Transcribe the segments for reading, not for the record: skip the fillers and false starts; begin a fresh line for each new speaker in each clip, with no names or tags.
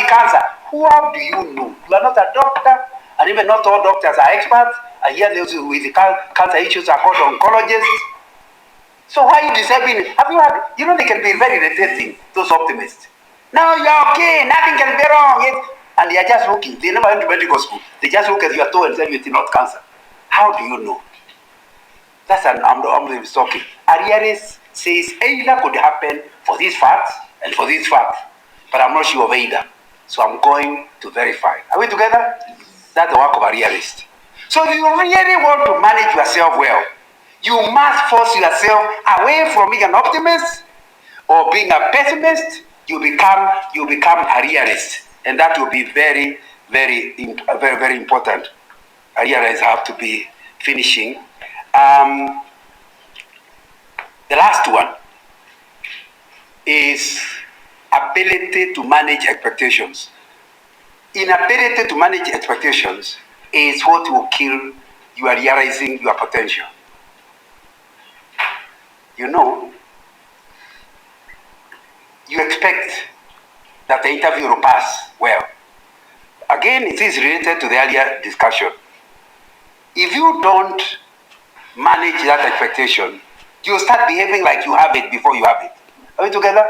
cancer. How do you know? You are not a doctor, and even not all doctors are experts. And here with the cancer issues are called oncologists. So why are you disturbing? Have you had, they can be very irritating, those optimists. No, you're okay, nothing can be wrong. And they are just looking. They never went to medical school. They just look at your toe and say it's not cancer. How do you know? That's an I'm talking. Arieris says either could happen for these facts and for these facts, but I'm not sure of either. So I'm going to verify. Are we together? That's the work of Arieris. So if you really want to manage yourself well, you must force yourself away from being an optimist or being a pessimist. You become a realist, and that will be very, very, very, very important. Realists have to be finishing. The last one is ability to manage expectations. Inability to manage expectations is what will kill you realizing your potential. You expect that the interview will pass well. Again, it is related to the earlier discussion. If you don't manage that expectation, you start behaving like you have it before you have it. Are we together?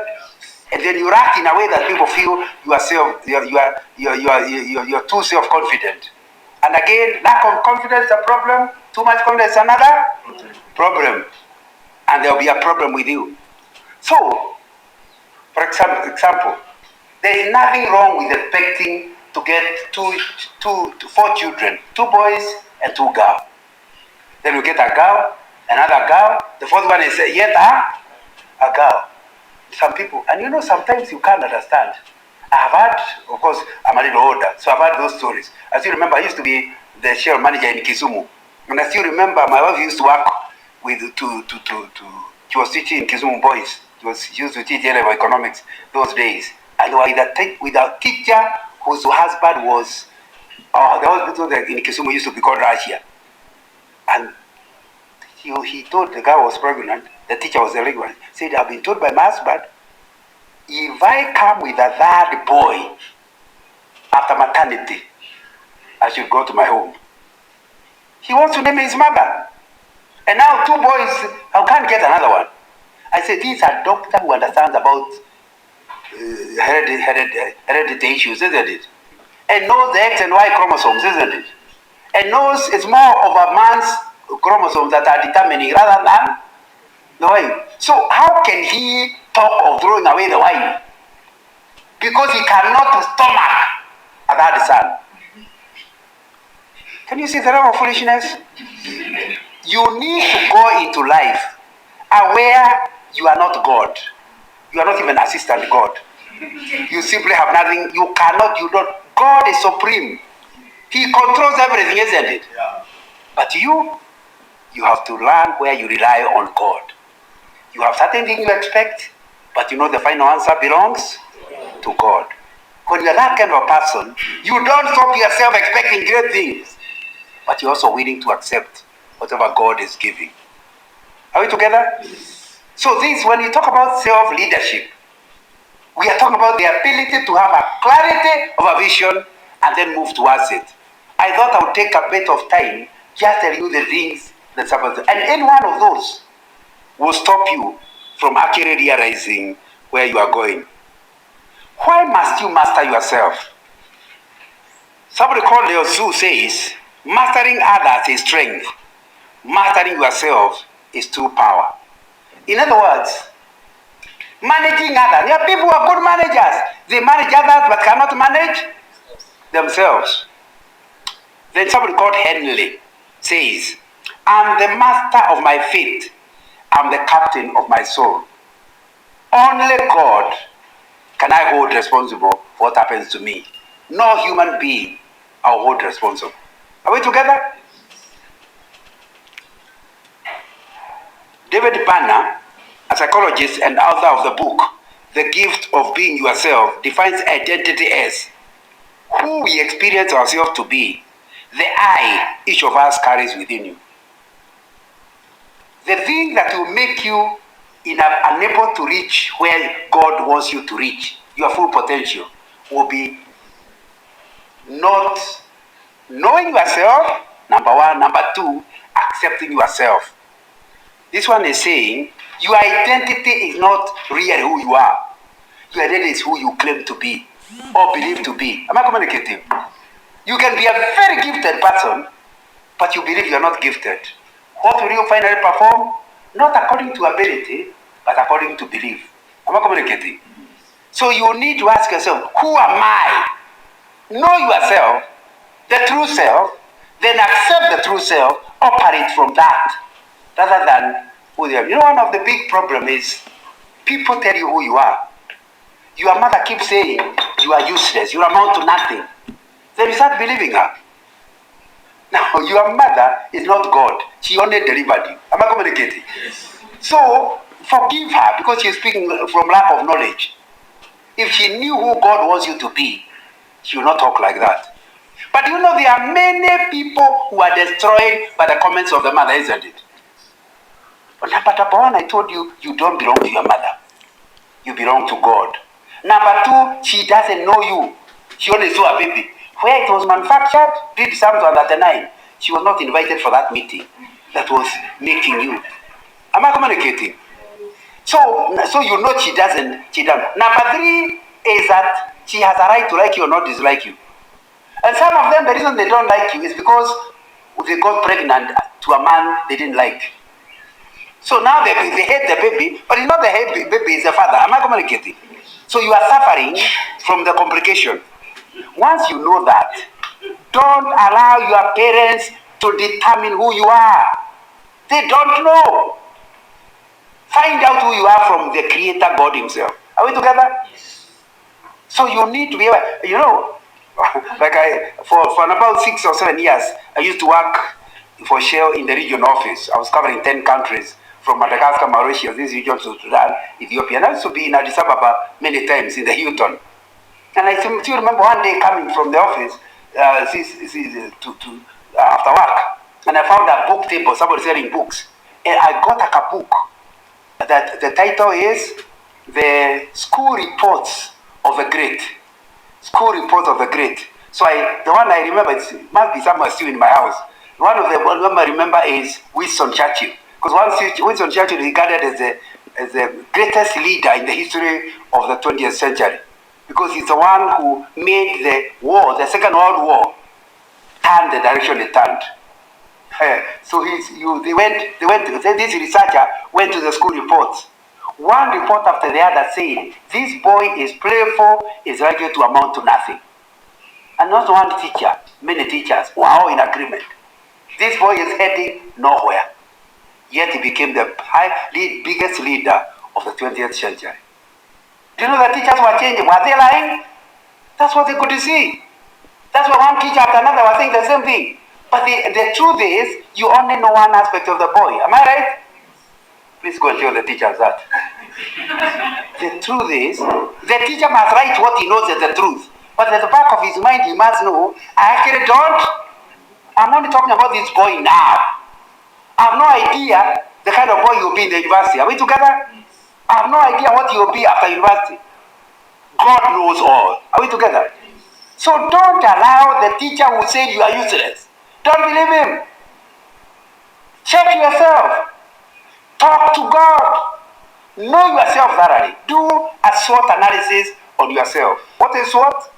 And then you act in a way that people feel you're too self-confident. And again, lack of confidence is a problem. Too much confidence is another problem. And there will be a problem with you. So, for example, there is nothing wrong with expecting to get four children, 2 boys and 2 girls. Then you get a girl, another girl, the fourth one is yet a girl. Some people, and sometimes you can't understand. I have had, of course, I'm a little older, so I've had those stories. I still remember I used to be the sheriff manager in Kisumu. And I still remember my wife used to work with, she was teaching in Kisumu boys. She used to teach A-level economics those days. And with a teacher whose husband was, the hospital in Kisumu used to be called Russia. And he told the girl was pregnant, the teacher was illegal. Said, I've been told by my husband, if I come with a 3rd boy after maternity, I should go to my home. He wants to name his mother. And now 2 boys, I can't get another one. I said, this is a doctor who understands about heredity issues, isn't it? And knows the X and Y chromosomes, isn't it? And knows it's more of a man's chromosomes that are determining rather than the wife. So how can he talk of throwing away the wife? Because he cannot stomach a 3rd son. Can you see the level of foolishness? You need to go into life aware you are not God. You are not even assistant God. You simply have nothing. You don't. God is supreme. He controls everything, isn't it? Yeah. But you have to learn where you rely on God. You have certain things you expect, but the final answer belongs to God. When you're that kind of a person, you don't stop yourself expecting great things, but you're also willing to accept whatever God is giving. Are we together? So when you talk about self-leadership, we are talking about the ability to have a clarity of a vision and then move towards it. I thought I would take a bit of time just tell you the things that's happened. And any one of those will stop you from actually realizing where you are going. Why must you master yourself? Somebody called Leo Tzu says, mastering others is strength. Mastering yourself is true power. In other words, managing others. There are people who are good managers. They manage others but cannot manage themselves. Then somebody called Henley says, I'm the master of my fate. I'm the captain of my soul. Only God can I hold responsible for what happens to me. No human being I'll hold responsible. Are we together? David Banner, a psychologist and author of the book, The Gift of Being Yourself, defines identity as who we experience ourselves to be, the I each of us carries within you. The thing that will make you unable to reach where God wants you to reach, your full potential, will be not knowing yourself, number one. Number two, accepting yourself. This one is saying your identity is not really who you are. Your identity is who you claim to be or believe to be. Am I communicating? You can be a very gifted person, but you believe you're not gifted. What will you finally perform? Not according to ability, but according to belief. Am I communicating? So you need to ask yourself, who am I? Know yourself, the true self, then accept the true self, operate from that, rather than who they are. You know, one of the big problems is people tell you who you are. Your mother keeps saying, you are useless, you amount to nothing. Then you start believing her. Now, your mother is not God. She only delivered you. Am I communicating? Yes. So, forgive her because she's speaking from lack of knowledge. If she knew who God wants you to be, she will not talk like that. But you know, there are many people who are destroyed by the comments of the mother, isn't it? But number one, I told you, you don't belong to your mother. You belong to God. Number two, she doesn't know you. She only saw a baby. Where it was manufactured, did Psalm 139. She was not invited for that meeting that was making you. Am I communicating? So you know she doesn't. Number three is that she has a right to like you or not dislike you. And some of them, the reason they don't like you is because they got pregnant to a man they didn't like. So now they hate the baby, but it's not the baby, it's the father. Am I communicating? So you are suffering from the complication. Once you know that, don't allow your parents to determine who you are. They don't know. Find out who you are from the Creator God Himself. Are we together? Yes. So you need to be able, you know, like for about 6 or 7 years, I used to work for Shell in the region office. I was covering 10 countries from Madagascar, Mauritius, this region to Sudan, Ethiopia. And I used to be in Addis Ababa many times in the Hilton. And I still remember one day coming from the office after work, and I found a book table, somebody selling books. And I got a book that the title is The School Reports of the Great. School Reports of the Great. So the one I remember, it must be somewhere still in my house. One of the one I remember is Winston Churchill. Because Winston Churchill is regarded as the greatest leader in the history of the 20th century. Because he's the one who made the war, the Second World War, turn the direction it turned. So this researcher went to the school reports. One report after the other saying, this boy is playful, is likely to amount to nothing. And not one teacher, many teachers were all in agreement. This boy is heading nowhere. Yet he became the biggest leader of the 20th century. Do you know the teachers were changing? Were they lying? That's what they could see. That's why one teacher after another was saying the same thing. But the truth is, you only know one aspect of the boy. Am I right? Please go and tell the teachers that. The truth is, the teacher must write what he knows is the truth. But at the back of his mind, he must know, I actually don't. I'm only talking about this boy now. I have no idea the kind of boy you'll be in the university. Are we together? I have no idea what you'll be after university. God knows all. Are we together? So don't allow the teacher who said you are useless. Don't believe him. Check yourself. Talk to God. Know yourself thoroughly. Do a SWOT analysis on yourself. What is SWOT?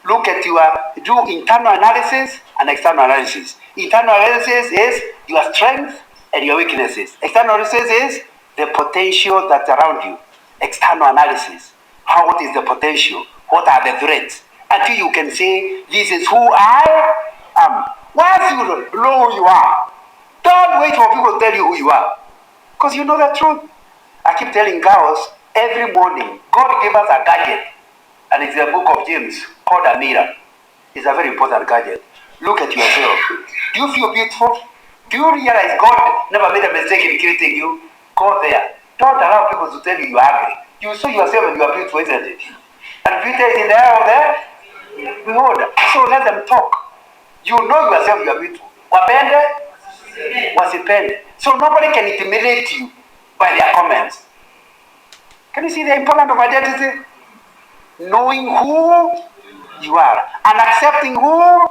Do internal analysis and external analysis. Internal analysis is your strengths and your weaknesses. External analysis is the potential that's around you. External analysis. What is the potential? What are the threats? Until you can say, this is who I am. Once you know who you are, don't wait for people to tell you who you are. Because you know the truth. I keep telling girls, every morning, God gave us a gadget. And it's the book of James called a mirror. It's a very important gadget. Look at yourself. Do you feel beautiful? Do you realize God never made a mistake in creating you? Go there. Don't allow people to tell you you're ugly. You saw yourself and you are beautiful, isn't it? And beauty is in the eye of the beholder. So let them talk. You know yourself, you are beautiful. Wapende? Wasipende. So nobody can intimidate you by their comments. Can you see the importance of identity? knowing who you are and accepting who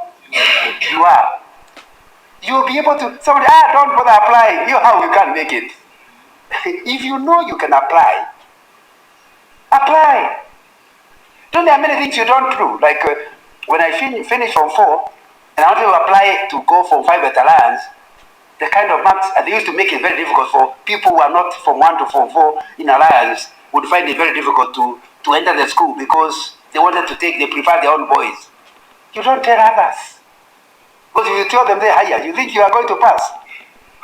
you are. You'll be able to, somebody, don't bother applying. You know how you can make it. If you know you can apply, apply. Don't there are many things you don't do. Like when I finished from 4, and I wanted to apply to go from 5 at Alliance, the kind of marks, they used to make it very difficult for people who are not from 1 to Form 4 in Alliance, would find it very difficult to enter the school because they wanted to take, they prefer their own boys. You don't tell others. Because if you tell them they're higher, you think you are going to pass.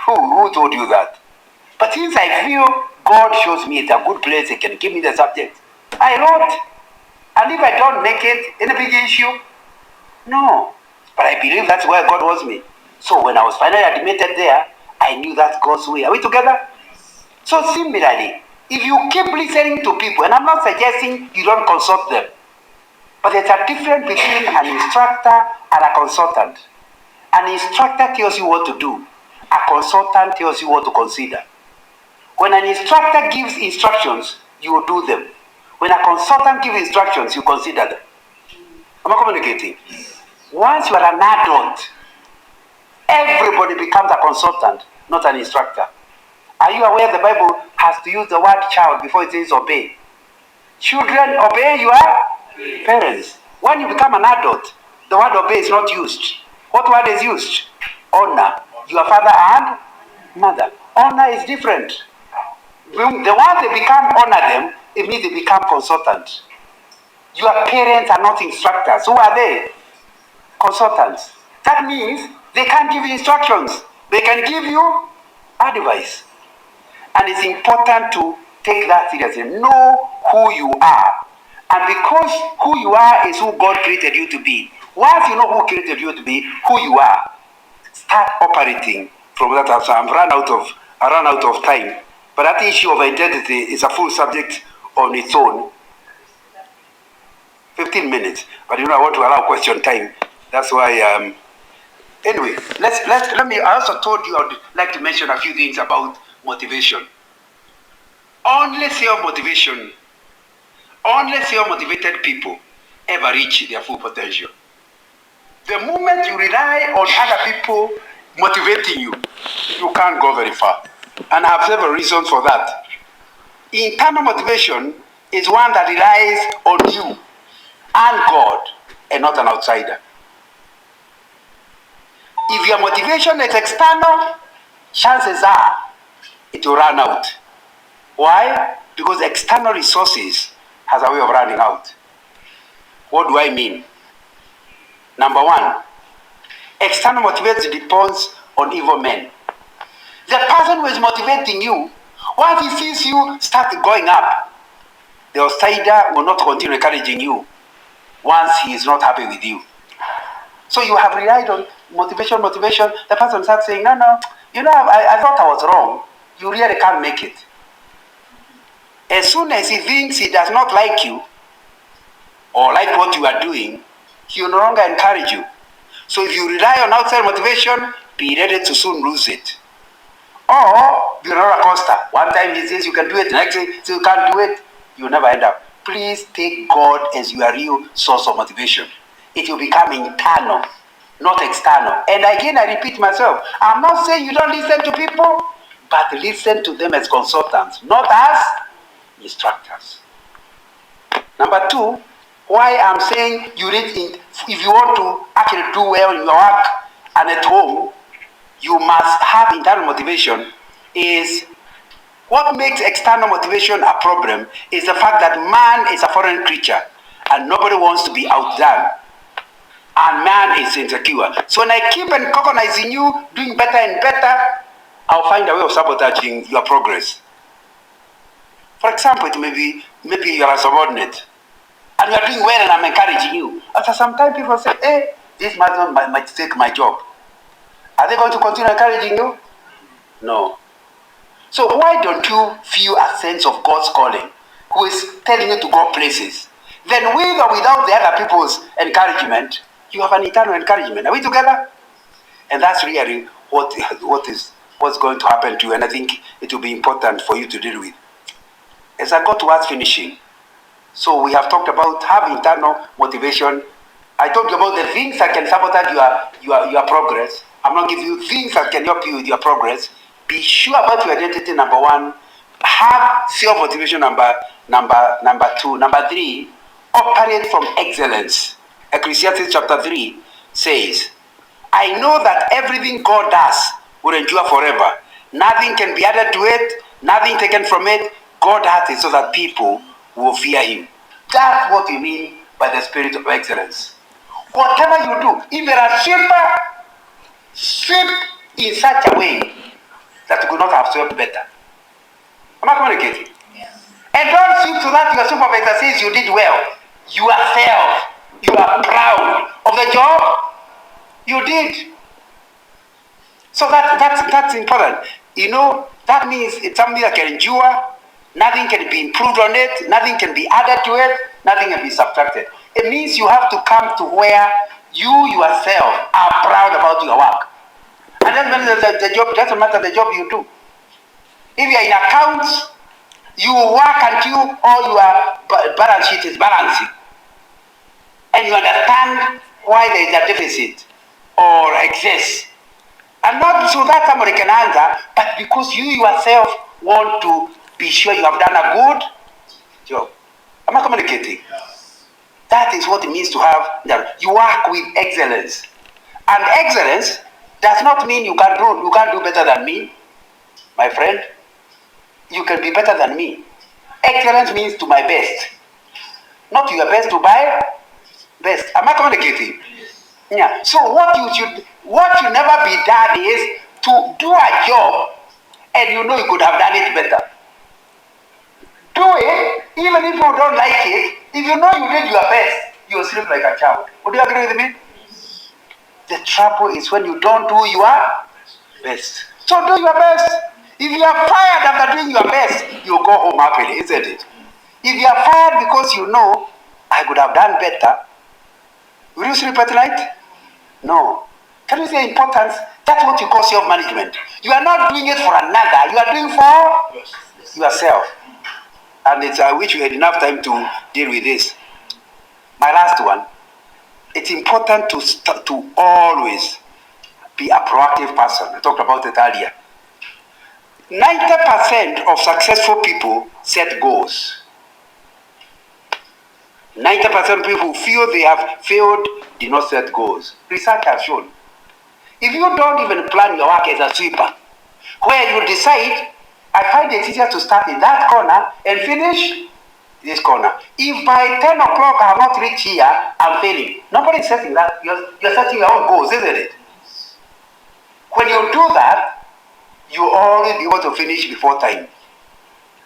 Who told you that? But since I feel God shows me it's a good place, He can give me the subject, I wrote. And if I don't make it, any big issue? No. But I believe that's where God wants me. So when I was finally admitted there, I knew that's God's way. Are we together? So similarly, if you keep listening to people, and I'm not suggesting you don't consult them, but there's a difference between an instructor and a consultant. An instructor tells you what to do. A consultant tells you what to consider. When an instructor gives instructions, you will do them. When a consultant gives instructions, you consider them. Am I communicating? Once you are an adult, everybody becomes a consultant, not an instructor. Are you aware the Bible has to use the word child before it says obey? Children, obey your parents. When you become an adult, the word obey is not used. What word is used? Honor your father and mother. Honor is different. The ones they become honor them, it means they become consultants. Your parents are not instructors. Who are they? Consultants. That means they can't give you instructions. They can give you advice. And it's important to take that seriously. Know who you are. And because who you are is who God created you to be. Once you know who created you to be, who you are, start operating from that. So I ran out of time. But that issue of identity is a full subject on its own. 15 minutes. But I want to allow question time. That's why anyway, let me, I also told you I'd like to mention a few things about motivation. Only self-motivation, only self-motivated people ever reach their full potential. The moment you rely on other people motivating you, you can't go very far. And I have several reasons for that. Internal motivation is one that relies on you and God and not an outsider. If your motivation is external, chances are it will run out. Why? Because external resources has a way of running out. What do I mean? Number one, external motivation depends on evil men. The person who is motivating you, once he sees you start going up, the outsider will not continue encouraging you once he is not happy with you. So you have relied on motivation. The person starts saying, no, I thought I was wrong. You really can't make it. As soon as he thinks he does not like you or like what you are doing, he will no longer encourage you. So if you rely on outside motivation, be ready to soon lose it. Or be a roller coaster. One time he says you can do it, the next day he says you can't do it, you will never end up. Please take God as your real source of motivation. It will become internal, not external. And again, I repeat myself, I'm not saying you don't listen to people, but listen to them as consultants, not as instructors. Number two, why I'm saying you need, if you want to actually do well in your work and at home, you must have internal motivation. Is what makes external motivation a problem is the fact that man is a foreign creature and nobody wants to be outdone. And man is insecure. So when I keep recognizing you doing better and better, I'll find a way of sabotaging your progress. For example, it maybe you are a subordinate and you are doing well and I'm encouraging you. After some time people say, hey, this man might take my job. Are they going to continue encouraging you? No. So why don't you feel a sense of God's calling, who is telling you to go places? Then with or without the other people's encouragement, you have an eternal encouragement. Are we together? And that's really what's going to happen to you, and I think it will be important for you to deal with. As I go towards finishing, So we have talked about having internal motivation. I talked about the things that can sabotage your progress. I'm not giving you things that can help you with your progress. Be sure about your identity, number one. Have self-motivation, number two. Number three, operate from excellence. Ecclesiastes chapter 3 says, I know that everything God does will endure forever. Nothing can be added to it, nothing taken from it. God does it so that people will fear him. That's what we mean by the spirit of excellence. Whatever you do, if you're a sweeper, sweep in such a way that you could not have swept better. Am I communicating? Yes. And don't sweep so that your supervisor says you did well. Yourself, you are proud of the job you did. So that's important. You know, that means it's something that can endure. Nothing can be improved on it. Nothing can be added to it. Nothing can be subtracted. It means you have to come to where you yourself are proud about your work. And then when the job, doesn't matter the job you do. If you are in accounts, you work until all your balance sheet is balancing. And you understand why there is a deficit or excess. And not so that somebody can answer, but because you yourself want to be sure you have done a good job. Am I communicating? Yes. That is what it means to have that. You work with excellence. And excellence does not mean you can't do better than me, my friend. You can be better than me. Excellence means to my best. Not to your best, to my best. Am I communicating? Yeah. So what should never be done is to do a job and you know you could have done it better. Do it, even if you don't like it. If you know you did your best, you'll sleep like a child. Would you agree with me? The trouble is when you don't do your best. So do your best. If you are fired after doing your best, you go home happily, isn't it? If you are fired because you know, I could have done better, will you sleep at night? No. Can you say importance? That's what you call self-management. You are not doing it for another. You are doing for yourself. And I wish we had enough time to deal with this. My last one. It's important to always be a proactive person. I talked about it earlier. 90% of successful people set goals. 90% of people who feel they have failed did not set goals. Research has shown. If you don't even plan your work as a sweeper, where you decide, I find it easier to start in that corner and finish this corner. If by 10 o'clock I have not reached here, I'm failing. Nobody's setting that. You're setting your own goals, isn't it? When you do that, you always be able to finish before time.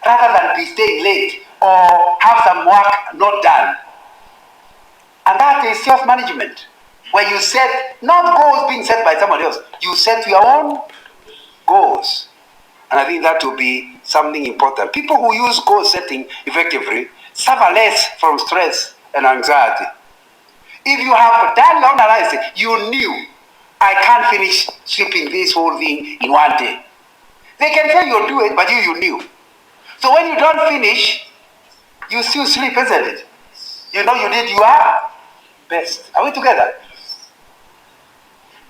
Rather than be staying late or have some work not done. And that is self-management. Where you set, not goals being set by somebody else, you set your own goals. And I think that will be something important. People who use goal setting effectively suffer less from stress and anxiety. If you have done your own analysis, you knew, I can't finish sweeping this whole thing in one day. They can say you'll do it, but you knew. So when you don't finish, you still sleep, isn't it? You know you did your best. Are we together?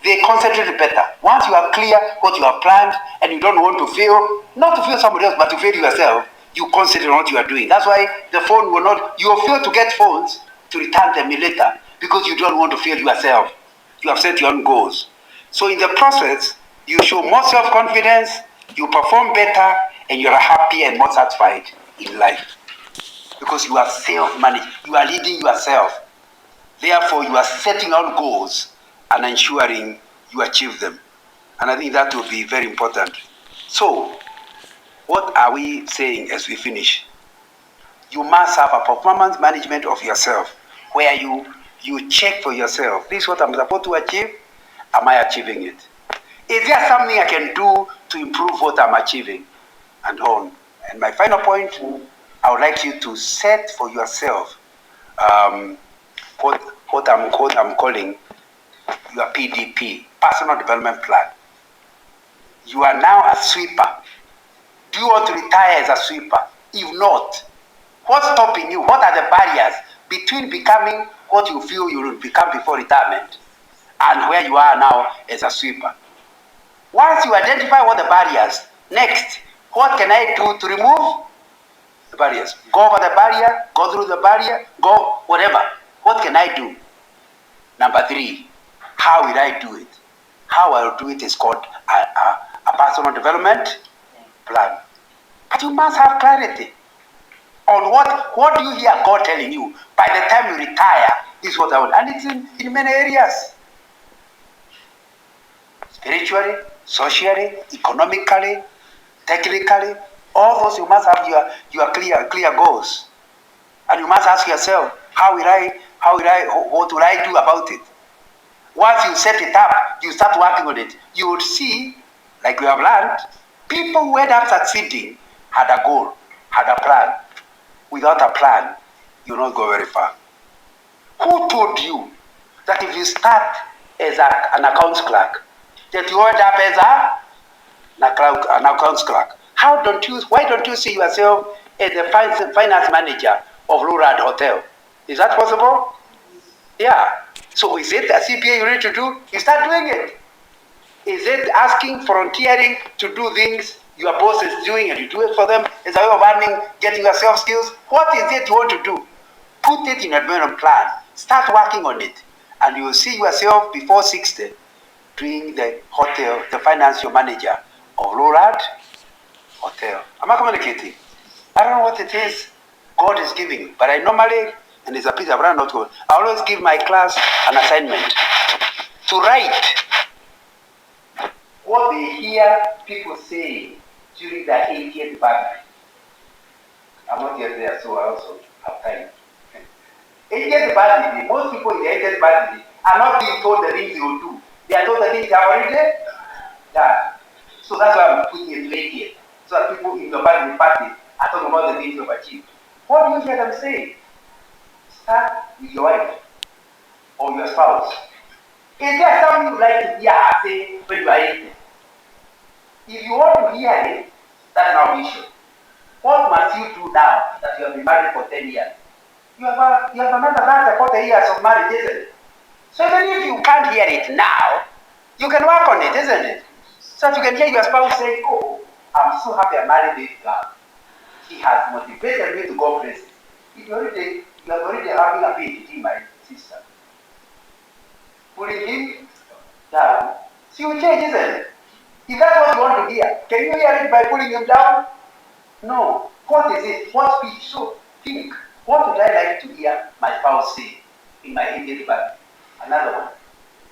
They concentrate better. Once you are clear what you have planned and you don't want to fail, not to fail somebody else, but to fail yourself, you concentrate on what you are doing. That's why the phone will not, you will fail to get phones to return them later because you don't want to fail yourself. You have set your own goals. So in the process, you show more self-confidence, you perform better, and you are happy and more satisfied in life. Because you are self-managed. You are leading yourself. Therefore, you are setting out goals and ensuring you achieve them. And I think that will be very important. So, what are we saying as we finish? You must have a performance management of yourself, where you check for yourself. This is what I'm supposed to achieve. Am I achieving it? Is there something I can do to improve what I'm achieving? And on. And my final point, I would like you to set for yourself what I'm calling your PDP, Personal Development Plan. You are now a sweeper. Do you want to retire as a sweeper? If not, What's stopping you? What are the barriers between becoming what you feel you will become before retirement and where you are now as a sweeper? Once you identify what the barriers, next, what can I do to remove the barriers? Go over the barrier, go through the barrier, go whatever. What can I do? Number 3, how will I do it? How I will do it is called a personal development plan. But you must have clarity on what do you hear God telling you by the time you retire. This is what I want. And it's in many areas. Spiritually, socially, economically, technically, all those you must have your clear goals. And you must ask yourself, what will I do about it? Once you set it up, you start working on it, you would see, like we have learned, people who end up succeeding had a goal, had a plan. Without a plan, you will not go very far. Who told you that if you start as an accounts clerk, that you end up as an accounts clerk? Why don't you see yourself as the finance manager of Lurad Hotel? Is that possible? Yeah. So is it a CPA you need to do? You start doing it. Is it asking, volunteering to do things your boss is doing and you do it for them? Is a way of earning, getting yourself skills? What is it you want to do? Put it in a development plan. Start working on it. And you will see yourself before 60 doing the hotel, the financial manager of Lurad Hotel. Am I communicating? I don't know what it is God is giving, but I normally, and it's a piece of not good, I always give my class an assignment to write what they hear people say during their 80th birthday. I'm not yet there, so I also have time. 80th birthday, most people in the 80th birthday are not being told the things they will do. They are told the things they have already done. So that's why I'm putting it to 80th. So that people in your birthday party are talking about the things you've achieved. What do you hear them say? Start with your wife or your spouse. Is there something you'd like to hear her say when you are 80? If you want to hear it, that's not an issue. What must you do now that you have been married for 10 years? You have another 40 years of marriage, isn't it? So even if you can't hear it now, you can work on it, isn't it? So that you can hear your spouse say, oh, I'm so happy I married this girl. She has motivated me to go places. You are already having a PhD, my sister. Putting him down, she will change, isn't it? If that's what you want to hear, can you hear it by pulling him down? No. What is it? What speech? So think, what would I like to hear my spouse say in my 80th birthday? Another one.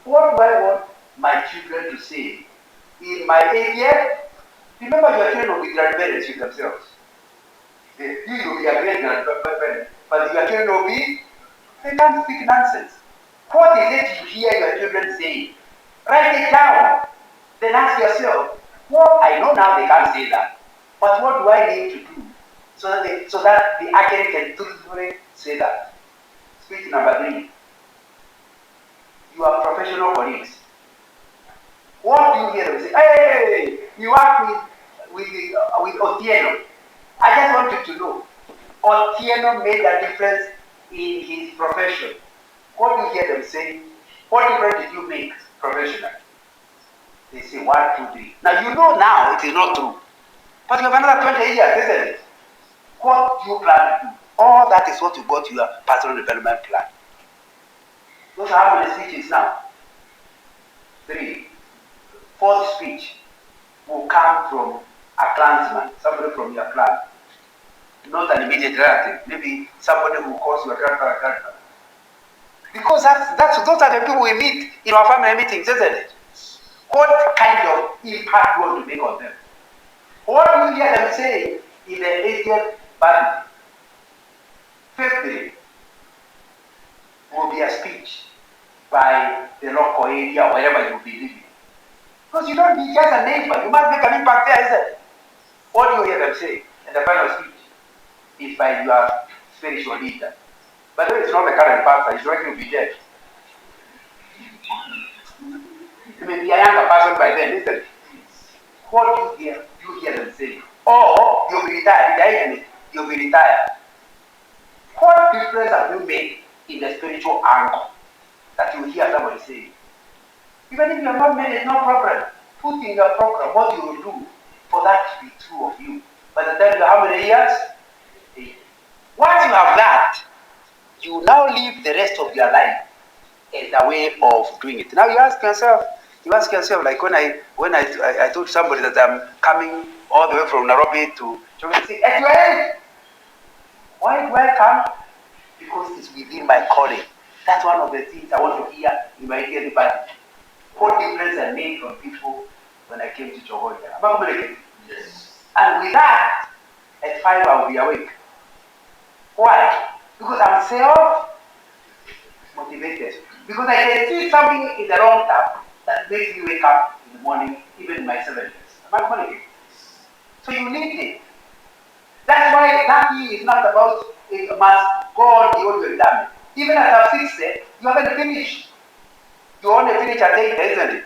What do I want my children to say in my 80th? Remember, your children will be grandparents with themselves. You will be a great grandparent, but your children will be, they can't speak nonsense. What is it you hear your children saying? Write it down. Then ask yourself, well, I know now they can't say that, but what do I need to do so that the accurate can truthfully say that? Speech number 3. Your professional colleagues. What do you hear them say? Hey, you work with Otieno. I just want you to know, Otieno made a difference in his profession. What do you hear them say? What difference did you make professionally? They say 1, 2, 3. Now you know now it is not true. But you have another 20 years, isn't it? What do you plan to do? All that is what you got to your personal development plan. Those are how many speeches now? 3. 4th speech will come from a clansman, somebody from your clan. Not an immediate relative, maybe somebody who calls your grandfather. Because those are the people we meet in our family meetings, isn't it? What kind of impact do you want to make on them? What do you hear them say in the 80th birthday? 5th will be a speech by the local area, wherever you will be living. Because you don't be just a neighbor, you must make an impact there, isn't it? What do you hear them say in the final speech? Is by your spiritual leader. By the way, it's not the current pastor, he's likely to be dead. You may be a younger person by then, isn't it? What do you hear them say? Or you'll be retired, you'll be retired. What difference have you made in the spiritual angle that you hear somebody saying? Even if you have not made it, no problem. Put in your program what you will do for that to be true of you. By the time you have how many years? 8. Once you have that, you now live the rest of your life as a way of doing it. Now you ask yourself, like when I told somebody that I'm coming all the way from Nairobi to say, at your age, why do I come? Because it's within my calling. That's one of the things I want to hear in my daily Bible. What difference I made from people when I came to Jogoya. Am I communicating? Yes. And with that, at 5 I will be awake. Why? Because I'm self-motivated. Because I can see something in the long term that makes me wake up in the morning, even in my 70s. Am I communicating? So you need it. That's why lucky is not about it must go on beyond your done. Even at 60, you haven't finished. You only finish at 80, isn't it?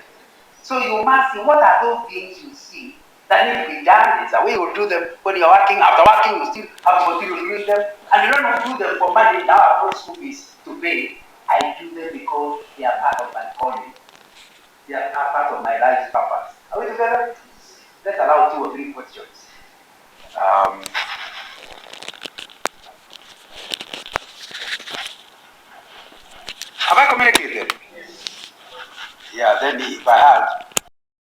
So you must see what are those things you see that need to be done. Is a way you do them when you're working. After working, you still have to continue doing them. And you don't do them for money. Now I have no school fees to pay. I do them because they are part of my calling. They are part of my life's purpose. Are we together? Let's allow 2 or 3 questions. Have I communicated? Yes. Yeah, then if I had,